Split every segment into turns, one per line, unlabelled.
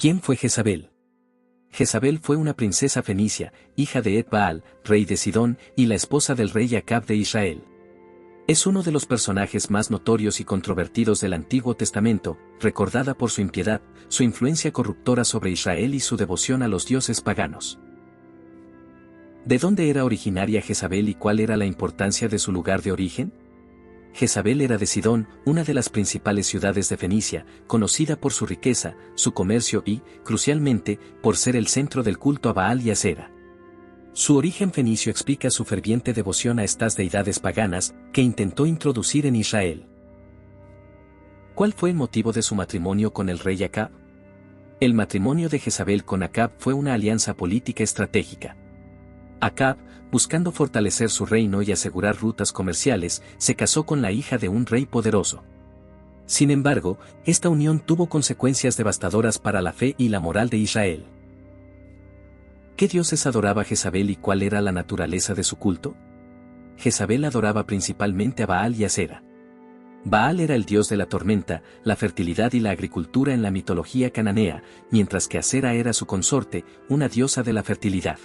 ¿Quién fue Jezabel? Jezabel fue una princesa fenicia, hija de Ed-Baal, rey de Sidón, y la esposa del rey Acab de Israel. Es uno de los personajes más notorios y controvertidos del Antiguo Testamento, recordada por su impiedad, su influencia corruptora sobre Israel y su devoción a los dioses paganos. ¿De dónde era originaria Jezabel y cuál era la importancia de su lugar de origen? Jezabel era de Sidón, una de las principales ciudades de Fenicia, conocida por su riqueza, su comercio y, crucialmente, por ser el centro del culto a Baal y Asera. Su origen fenicio explica su ferviente devoción a estas deidades paganas, que intentó introducir en Israel. ¿Cuál fue el motivo de su matrimonio con el rey Acab? El matrimonio de Jezabel con Acab fue una alianza política estratégica. Acab, buscando fortalecer su reino y asegurar rutas comerciales, se casó con la hija de un rey poderoso. Sin embargo, esta unión tuvo consecuencias devastadoras para la fe y la moral de Israel. ¿Qué dioses adoraba Jezabel y cuál era la naturaleza de su culto? Jezabel adoraba principalmente a Baal y Asera. Baal era el dios de la tormenta, la fertilidad y la agricultura en la mitología cananea, mientras que Asera era su consorte, una diosa de la fertilidad.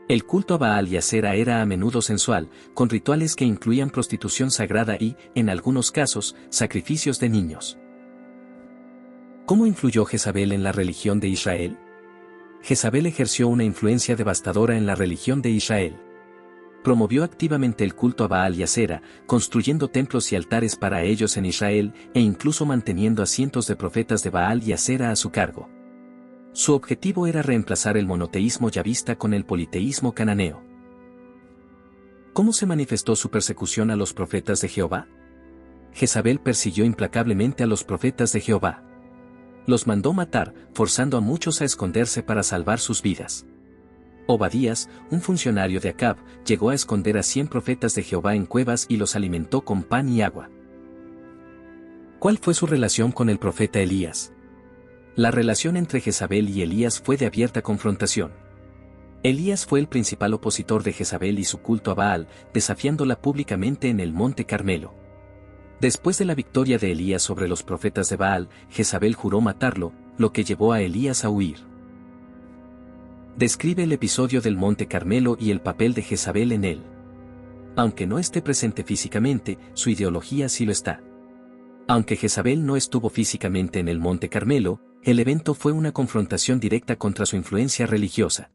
El culto a Baal y Asera era a menudo sensual, con rituales que incluían prostitución sagrada y, en algunos casos, sacrificios de niños. ¿Cómo influyó Jezabel en la religión de Israel? Jezabel ejerció una influencia devastadora en la religión de Israel. Promovió activamente el culto a Baal y Asera, construyendo templos y altares para ellos en Israel, e incluso manteniendo a cientos de profetas de Baal y Asera a su cargo. Su objetivo era reemplazar el monoteísmo yavista con el politeísmo cananeo. ¿Cómo se manifestó su persecución a los profetas de Jehová? Jezabel persiguió implacablemente a los profetas de Jehová. Los mandó matar, forzando a muchos a esconderse para salvar sus vidas. Obadías, un funcionario de Acab, llegó a esconder a 100 profetas de Jehová en cuevas y los alimentó con pan y agua. ¿Cuál fue su relación con el profeta Elías? La relación entre Jezabel y Elías fue de abierta confrontación. Elías fue el principal opositor de Jezabel y su culto a Baal, desafiándola públicamente en el Monte Carmelo. Después de la victoria de Elías sobre los profetas de Baal, Jezabel juró matarlo, lo que llevó a Elías a huir. Describe el episodio del Monte Carmelo y el papel de Jezabel en él. Aunque no esté presente físicamente, su ideología sí lo está. Aunque Jezabel no estuvo físicamente en el Monte Carmelo, el evento fue una confrontación directa contra su influencia religiosa.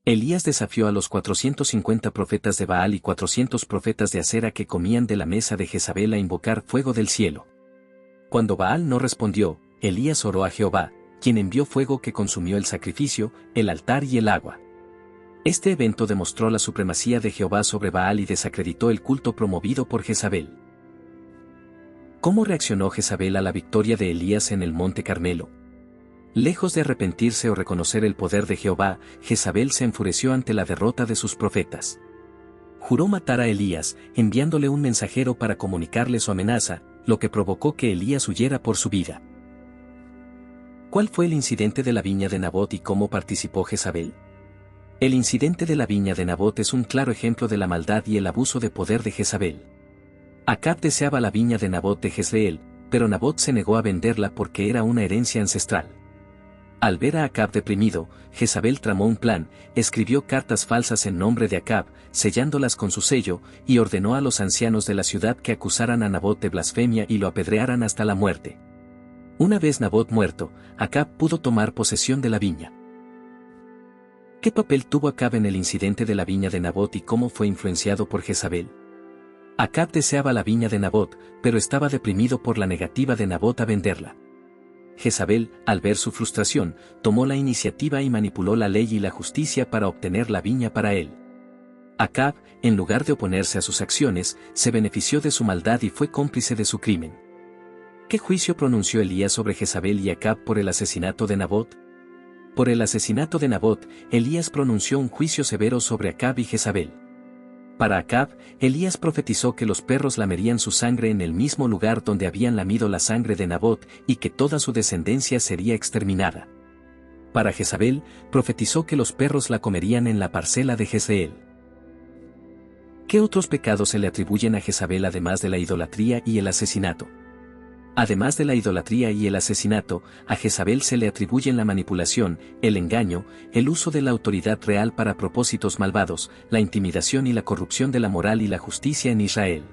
Elías desafió a los 450 profetas de Baal y 400 profetas de Asera que comían de la mesa de Jezabel a invocar fuego del cielo. Cuando Baal no respondió, Elías oró a Jehová, quien envió fuego que consumió el sacrificio, el altar y el agua. Este evento demostró la supremacía de Jehová sobre Baal y desacreditó el culto promovido por Jezabel. ¿Cómo reaccionó Jezabel a la victoria de Elías en el Monte Carmelo? Lejos de arrepentirse o reconocer el poder de Jehová, Jezabel se enfureció ante la derrota de sus profetas. Juró matar a Elías, enviándole un mensajero para comunicarle su amenaza, lo que provocó que Elías huyera por su vida. ¿Cuál fue el incidente de la viña de Nabot y cómo participó Jezabel? El incidente de la viña de Nabot es un claro ejemplo de la maldad y el abuso de poder de Jezabel. Acab deseaba la viña de Nabot de Jezreel, pero Nabot se negó a venderla porque era una herencia ancestral. Al ver a Acab deprimido, Jezabel tramó un plan, escribió cartas falsas en nombre de Acab, sellándolas con su sello, y ordenó a los ancianos de la ciudad que acusaran a Nabot de blasfemia y lo apedrearan hasta la muerte. Una vez Nabot muerto, Acab pudo tomar posesión de la viña. ¿Qué papel tuvo Acab en el incidente de la viña de Nabot y cómo fue influenciado por Jezabel? Acab deseaba la viña de Nabot, pero estaba deprimido por la negativa de Nabot a venderla. Jezabel, al ver su frustración, tomó la iniciativa y manipuló la ley y la justicia para obtener la viña para él. Acab, en lugar de oponerse a sus acciones, se benefició de su maldad y fue cómplice de su crimen. ¿Qué juicio pronunció Elías sobre Jezabel y Acab por el asesinato de Nabot? Por el asesinato de Nabot, Elías pronunció un juicio severo sobre Acab y Jezabel. Para Acab, Elías profetizó que los perros lamerían su sangre en el mismo lugar donde habían lamido la sangre de Nabot y que toda su descendencia sería exterminada. Para Jezabel, profetizó que los perros la comerían en la parcela de Jezreel. ¿Qué otros pecados se le atribuyen a Jezabel además de la idolatría y el asesinato? Además de la idolatría y el asesinato, a Jezabel se le atribuyen la manipulación, el engaño, el uso de la autoridad real para propósitos malvados, la intimidación y la corrupción de la moral y la justicia en Israel.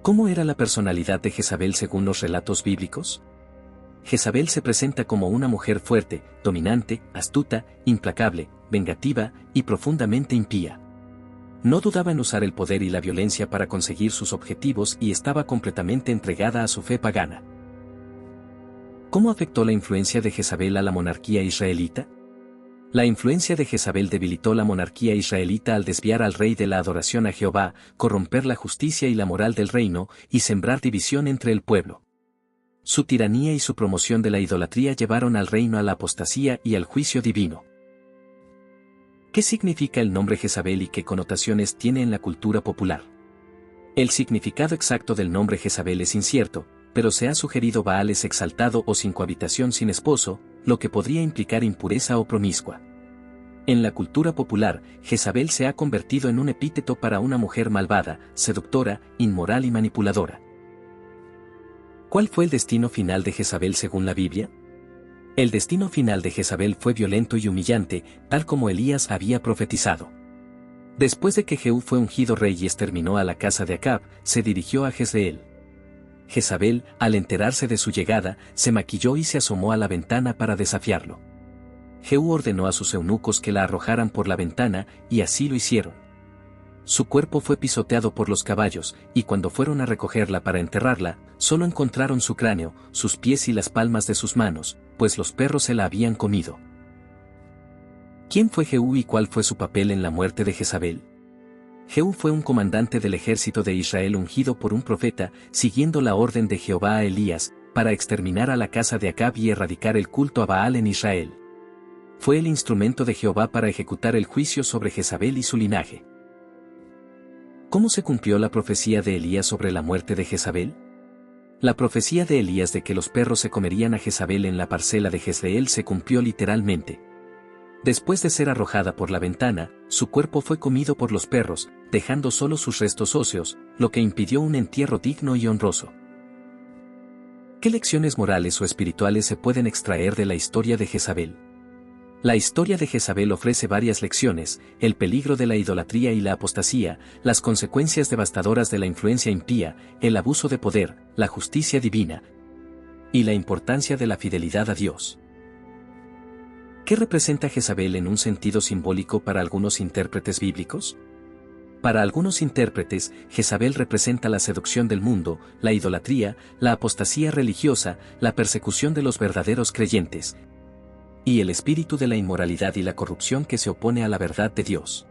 ¿Cómo era la personalidad de Jezabel según los relatos bíblicos? Jezabel se presenta como una mujer fuerte, dominante, astuta, implacable, vengativa y profundamente impía. No dudaba en usar el poder y la violencia para conseguir sus objetivos y estaba completamente entregada a su fe pagana. ¿Cómo afectó la influencia de Jezabel a la monarquía israelita? La influencia de Jezabel debilitó la monarquía israelita al desviar al rey de la adoración a Jehová, corromper la justicia y la moral del reino, y sembrar división entre el pueblo. Su tiranía y su promoción de la idolatría llevaron al reino a la apostasía y al juicio divino. ¿Qué significa el nombre Jezabel y qué connotaciones tiene en la cultura popular? El significado exacto del nombre Jezabel es incierto, pero se ha sugerido Baal es exaltado o sin cohabitación sin esposo, lo que podría implicar impureza o promiscua. En la cultura popular, Jezabel se ha convertido en un epíteto para una mujer malvada, seductora, inmoral y manipuladora. ¿Cuál fue el destino final de Jezabel según la Biblia? El destino final de Jezabel fue violento y humillante, tal como Elías había profetizado. Después de que Jehú fue ungido rey y exterminó a la casa de Acab, se dirigió a Jezreel. Jezabel, al enterarse de su llegada, se maquilló y se asomó a la ventana para desafiarlo. Jehú ordenó a sus eunucos que la arrojaran por la ventana, y así lo hicieron. Su cuerpo fue pisoteado por los caballos, y cuando fueron a recogerla para enterrarla, solo encontraron su cráneo, sus pies y las palmas de sus manos, pues los perros se la habían comido. ¿Quién fue Jehú y cuál fue su papel en la muerte de Jezabel? Jehú fue un comandante del ejército de Israel ungido por un profeta, siguiendo la orden de Jehová a Elías, para exterminar a la casa de Acab y erradicar el culto a Baal en Israel. Fue el instrumento de Jehová para ejecutar el juicio sobre Jezabel y su linaje. ¿Cómo se cumplió la profecía de Elías sobre la muerte de Jezabel? La profecía de Elías de que los perros se comerían a Jezabel en la parcela de Jezreel se cumplió literalmente. Después de ser arrojada por la ventana, su cuerpo fue comido por los perros, dejando solo sus restos óseos, lo que impidió un entierro digno y honroso. ¿Qué lecciones morales o espirituales se pueden extraer de la historia de Jezabel? La historia de Jezabel ofrece varias lecciones: el peligro de la idolatría y la apostasía, las consecuencias devastadoras de la influencia impía, el abuso de poder, la justicia divina y la importancia de la fidelidad a Dios. ¿Qué representa Jezabel en un sentido simbólico para algunos intérpretes bíblicos? Para algunos intérpretes, Jezabel representa la seducción del mundo, la idolatría, la apostasía religiosa, la persecución de los verdaderos creyentes, y el espíritu de la inmoralidad y la corrupción que se opone a la verdad de Dios.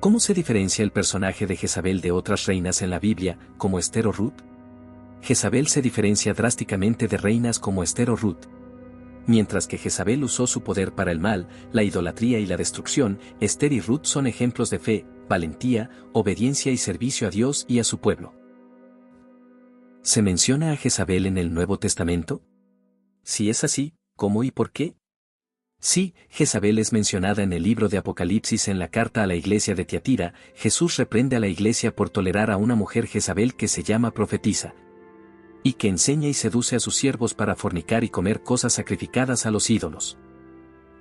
¿Cómo se diferencia el personaje de Jezabel de otras reinas en la Biblia, como Esther o Ruth? Jezabel se diferencia drásticamente de reinas como Esther o Ruth. Mientras que Jezabel usó su poder para el mal, la idolatría y la destrucción, Esther y Ruth son ejemplos de fe, valentía, obediencia y servicio a Dios y a su pueblo. ¿Se menciona a Jezabel en el Nuevo Testamento? Si es así, ¿cómo y por qué? Sí, Jezabel es mencionada en el libro de Apocalipsis. En la carta a la iglesia de Tiatira, Jesús reprende a la iglesia por tolerar a una mujer Jezabel que se llama profetisa, y que enseña y seduce a sus siervos para fornicar y comer cosas sacrificadas a los ídolos.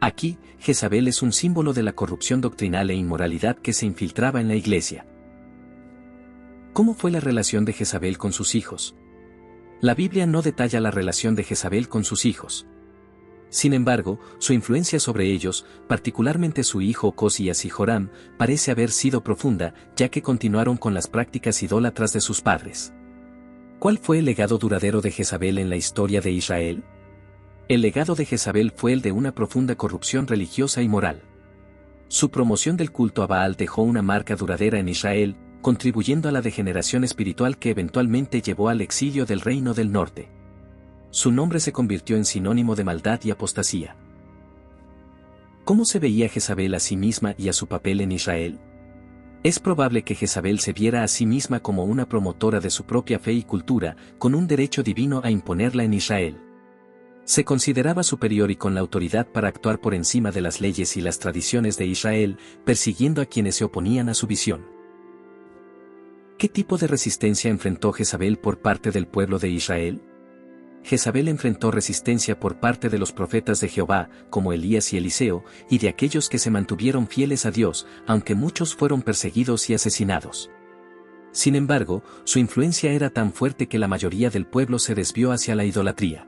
Aquí, Jezabel es un símbolo de la corrupción doctrinal e inmoralidad que se infiltraba en la iglesia. ¿Cómo fue la relación de Jezabel con sus hijos? La Biblia no detalla la relación de Jezabel con sus hijos. Sin embargo, su influencia sobre ellos, particularmente su hijo Ocosías y Joram, parece haber sido profunda, ya que continuaron con las prácticas idólatras de sus padres. ¿Cuál fue el legado duradero de Jezabel en la historia de Israel? El legado de Jezabel fue el de una profunda corrupción religiosa y moral. Su promoción del culto a Baal dejó una marca duradera en Israel, contribuyendo a la degeneración espiritual que eventualmente llevó al exilio del Reino del Norte. Su nombre se convirtió en sinónimo de maldad y apostasía. ¿Cómo se veía Jezabel a sí misma y a su papel en Israel? Es probable que Jezabel se viera a sí misma como una promotora de su propia fe y cultura, con un derecho divino a imponerla en Israel. Se consideraba superior y con la autoridad para actuar por encima de las leyes y las tradiciones de Israel, persiguiendo a quienes se oponían a su visión. ¿Qué tipo de resistencia enfrentó Jezabel por parte del pueblo de Israel? Jezabel enfrentó resistencia por parte de los profetas de Jehová, como Elías y Eliseo, y de aquellos que se mantuvieron fieles a Dios, aunque muchos fueron perseguidos y asesinados. Sin embargo, su influencia era tan fuerte que la mayoría del pueblo se desvió hacia la idolatría.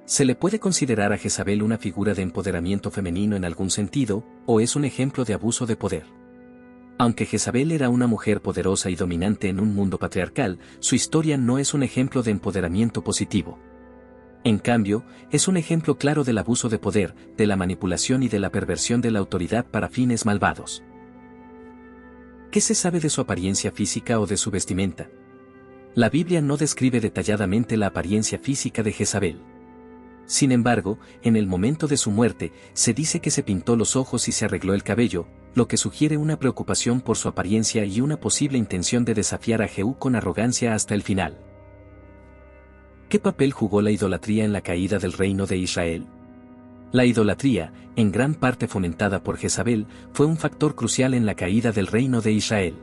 ¿Se le puede considerar a Jezabel una figura de empoderamiento femenino en algún sentido, o es un ejemplo de abuso de poder? Aunque Jezabel era una mujer poderosa y dominante en un mundo patriarcal, su historia no es un ejemplo de empoderamiento positivo. En cambio, es un ejemplo claro del abuso de poder, de la manipulación y de la perversión de la autoridad para fines malvados. ¿Qué se sabe de su apariencia física o de su vestimenta? La Biblia no describe detalladamente la apariencia física de Jezabel. Sin embargo, en el momento de su muerte, se dice que se pintó los ojos y se arregló el cabello, lo que sugiere una preocupación por su apariencia y una posible intención de desafiar a Jehú con arrogancia hasta el final. ¿Qué papel jugó la idolatría en la caída del reino de Israel? La idolatría, en gran parte fomentada por Jezabel, fue un factor crucial en la caída del reino de Israel.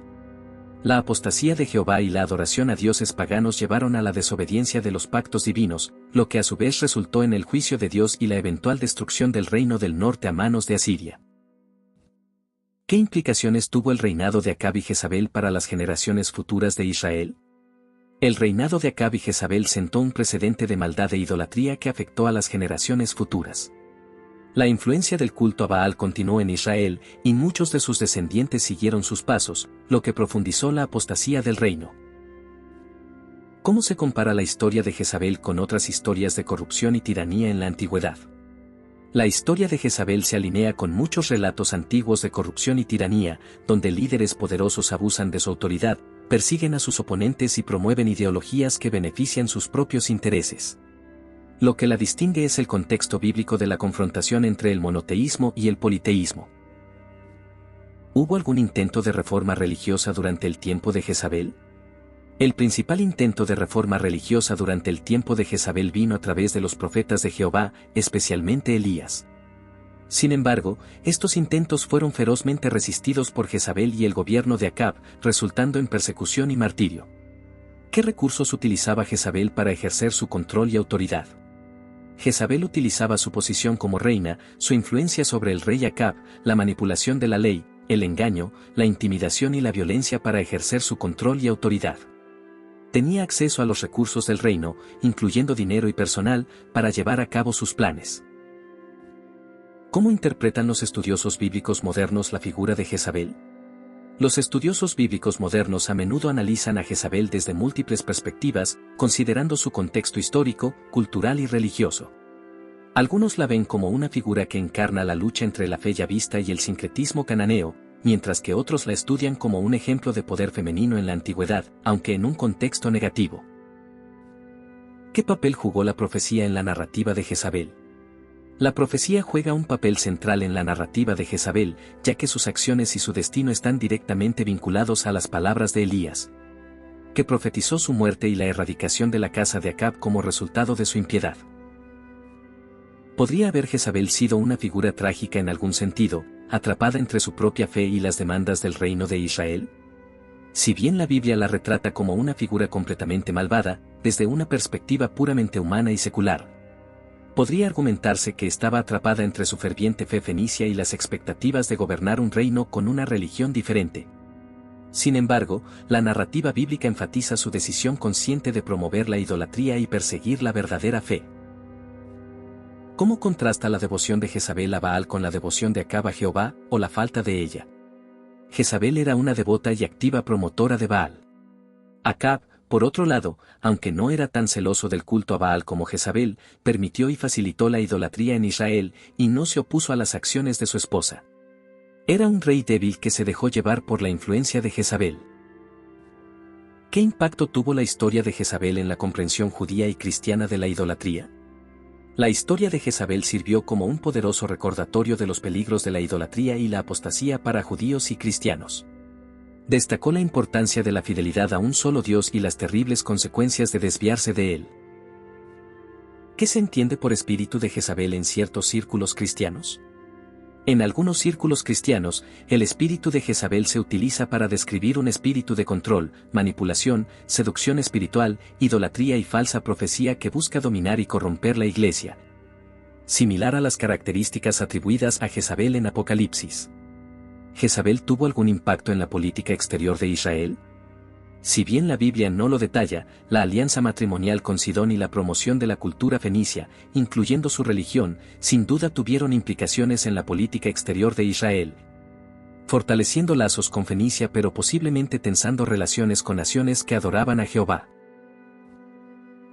La apostasía de Jehová y la adoración a dioses paganos llevaron a la desobediencia de los pactos divinos, lo que a su vez resultó en el juicio de Dios y la eventual destrucción del reino del norte a manos de Asiria. ¿Qué implicaciones tuvo el reinado de Acab y Jezabel para las generaciones futuras de Israel? El reinado de Acab y Jezabel sentó un precedente de maldad e idolatría que afectó a las generaciones futuras. La influencia del culto a Baal continuó en Israel, y muchos de sus descendientes siguieron sus pasos, lo que profundizó la apostasía del reino. ¿Cómo se compara la historia de Jezabel con otras historias de corrupción y tiranía en la antigüedad? La historia de Jezabel se alinea con muchos relatos antiguos de corrupción y tiranía, donde líderes poderosos abusan de su autoridad, persiguen a sus oponentes y promueven ideologías que benefician sus propios intereses. Lo que la distingue es el contexto bíblico de la confrontación entre el monoteísmo y el politeísmo. ¿Hubo algún intento de reforma religiosa durante el tiempo de Jezabel? El principal intento de reforma religiosa durante el tiempo de Jezabel vino a través de los profetas de Jehová, especialmente Elías. Sin embargo, estos intentos fueron ferozmente resistidos por Jezabel y el gobierno de Acab, resultando en persecución y martirio. ¿Qué recursos utilizaba Jezabel para ejercer su control y autoridad? Jezabel utilizaba su posición como reina, su influencia sobre el rey Acab, la manipulación de la ley, el engaño, la intimidación y la violencia para ejercer su control y autoridad. Tenía acceso a los recursos del reino, incluyendo dinero y personal, para llevar a cabo sus planes. ¿Cómo interpretan los estudiosos bíblicos modernos la figura de Jezabel? Los estudiosos bíblicos modernos a menudo analizan a Jezabel desde múltiples perspectivas, considerando su contexto histórico, cultural y religioso. Algunos la ven como una figura que encarna la lucha entre la fe ya vista y el sincretismo cananeo, mientras que otros la estudian como un ejemplo de poder femenino en la antigüedad, aunque en un contexto negativo. ¿Qué papel jugó la profecía en la narrativa de Jezabel? La profecía juega un papel central en la narrativa de Jezabel, ya que sus acciones y su destino están directamente vinculados a las palabras de Elías, que profetizó su muerte y la erradicación de la casa de Acab como resultado de su impiedad. ¿Podría haber Jezabel sido una figura trágica en algún sentido, atrapada entre su propia fe y las demandas del reino de Israel? Si bien la Biblia la retrata como una figura completamente malvada, desde una perspectiva puramente humana y secular, podría argumentarse que estaba atrapada entre su ferviente fe fenicia y las expectativas de gobernar un reino con una religión diferente. Sin embargo, la narrativa bíblica enfatiza su decisión consciente de promover la idolatría y perseguir la verdadera fe. ¿Cómo contrasta la devoción de Jezabel a Baal con la devoción de Acab a Jehová, o la falta de ella? Jezabel era una devota y activa promotora de Baal. Acab, por otro lado, aunque no era tan celoso del culto a Baal como Jezabel, permitió y facilitó la idolatría en Israel, y no se opuso a las acciones de su esposa. Era un rey débil que se dejó llevar por la influencia de Jezabel. ¿Qué impacto tuvo la historia de Jezabel en la comprensión judía y cristiana de la idolatría? La historia de Jezabel sirvió como un poderoso recordatorio de los peligros de la idolatría y la apostasía para judíos y cristianos. Destacó la importancia de la fidelidad a un solo Dios y las terribles consecuencias de desviarse de él. ¿Qué se entiende por espíritu de Jezabel en ciertos círculos cristianos? En algunos círculos cristianos, el espíritu de Jezabel se utiliza para describir un espíritu de control, manipulación, seducción espiritual, idolatría y falsa profecía que busca dominar y corromper la iglesia, similar a las características atribuidas a Jezabel en Apocalipsis. ¿Jezabel tuvo algún impacto en la política exterior de Israel? Si bien la Biblia no lo detalla, la alianza matrimonial con Sidón y la promoción de la cultura fenicia, incluyendo su religión, sin duda tuvieron implicaciones en la política exterior de Israel, fortaleciendo lazos con Fenicia pero posiblemente tensando relaciones con naciones que adoraban a Jehová.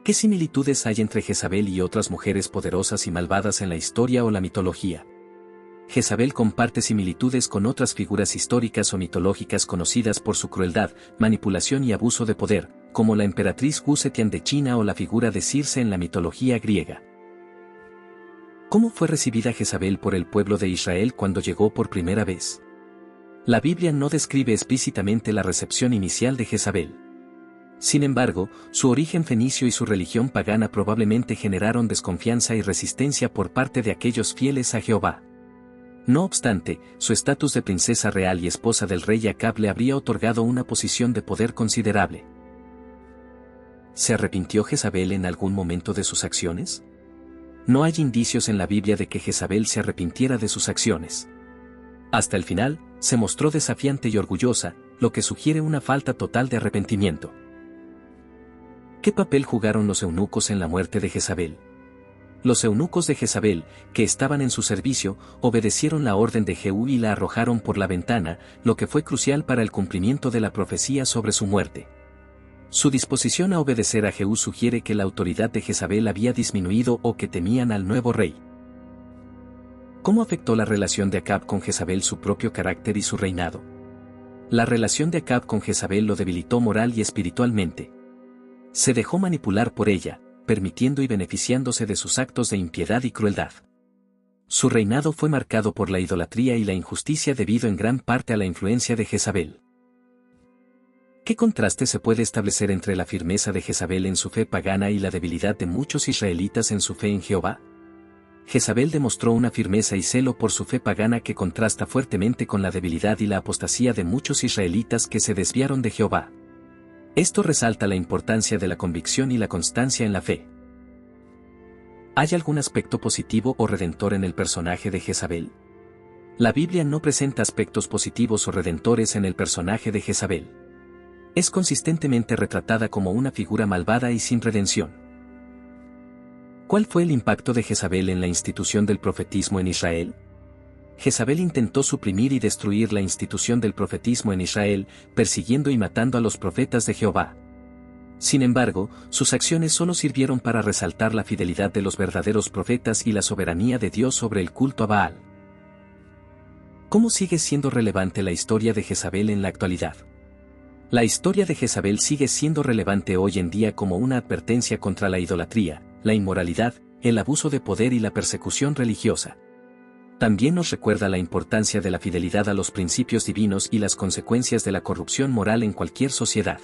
¿Qué similitudes hay entre Jezabel y otras mujeres poderosas y malvadas en la historia o la mitología? Jezabel comparte similitudes con otras figuras históricas o mitológicas conocidas por su crueldad, manipulación y abuso de poder, como la emperatriz Wu Zetian de China o la figura de Circe en la mitología griega. ¿Cómo fue recibida Jezabel por el pueblo de Israel cuando llegó por primera vez? La Biblia no describe explícitamente la recepción inicial de Jezabel. Sin embargo, su origen fenicio y su religión pagana probablemente generaron desconfianza y resistencia por parte de aquellos fieles a Jehová. No obstante, su estatus de princesa real y esposa del rey Acab le habría otorgado una posición de poder considerable. ¿Se arrepintió Jezabel en algún momento de sus acciones? No hay indicios en la Biblia de que Jezabel se arrepintiera de sus acciones. Hasta el final, se mostró desafiante y orgullosa, lo que sugiere una falta total de arrepentimiento. ¿Qué papel jugaron los eunucos en la muerte de Jezabel? Los eunucos de Jezabel, que estaban en su servicio, obedecieron la orden de Jehú y la arrojaron por la ventana, lo que fue crucial para el cumplimiento de la profecía sobre su muerte. Su disposición a obedecer a Jehú sugiere que la autoridad de Jezabel había disminuido o que temían al nuevo rey. ¿Cómo afectó la relación de Acab con Jezabel su propio carácter y su reinado? La relación de Acab con Jezabel lo debilitó moral y espiritualmente. Se dejó manipular por ella, permitiendo y beneficiándose de sus actos de impiedad y crueldad. Su reinado fue marcado por la idolatría y la injusticia debido en gran parte a la influencia de Jezabel. ¿Qué contraste se puede establecer entre la firmeza de Jezabel en su fe pagana y la debilidad de muchos israelitas en su fe en Jehová? Jezabel demostró una firmeza y celo por su fe pagana que contrasta fuertemente con la debilidad y la apostasía de muchos israelitas que se desviaron de Jehová. Esto resalta la importancia de la convicción y la constancia en la fe. ¿Hay algún aspecto positivo o redentor en el personaje de Jezabel? La Biblia no presenta aspectos positivos o redentores en el personaje de Jezabel. Es consistentemente retratada como una figura malvada y sin redención. ¿Cuál fue el impacto de Jezabel en la institución del profetismo en Israel? Jezabel intentó suprimir y destruir la institución del profetismo en Israel, persiguiendo y matando a los profetas de Jehová. Sin embargo, sus acciones solo sirvieron para resaltar la fidelidad de los verdaderos profetas y la soberanía de Dios sobre el culto a Baal. ¿Cómo sigue siendo relevante la historia de Jezabel en la actualidad? La historia de Jezabel sigue siendo relevante hoy en día como una advertencia contra la idolatría, la inmoralidad, el abuso de poder y la persecución religiosa. También nos recuerda la importancia de la fidelidad a los principios divinos y las consecuencias de la corrupción moral en cualquier sociedad.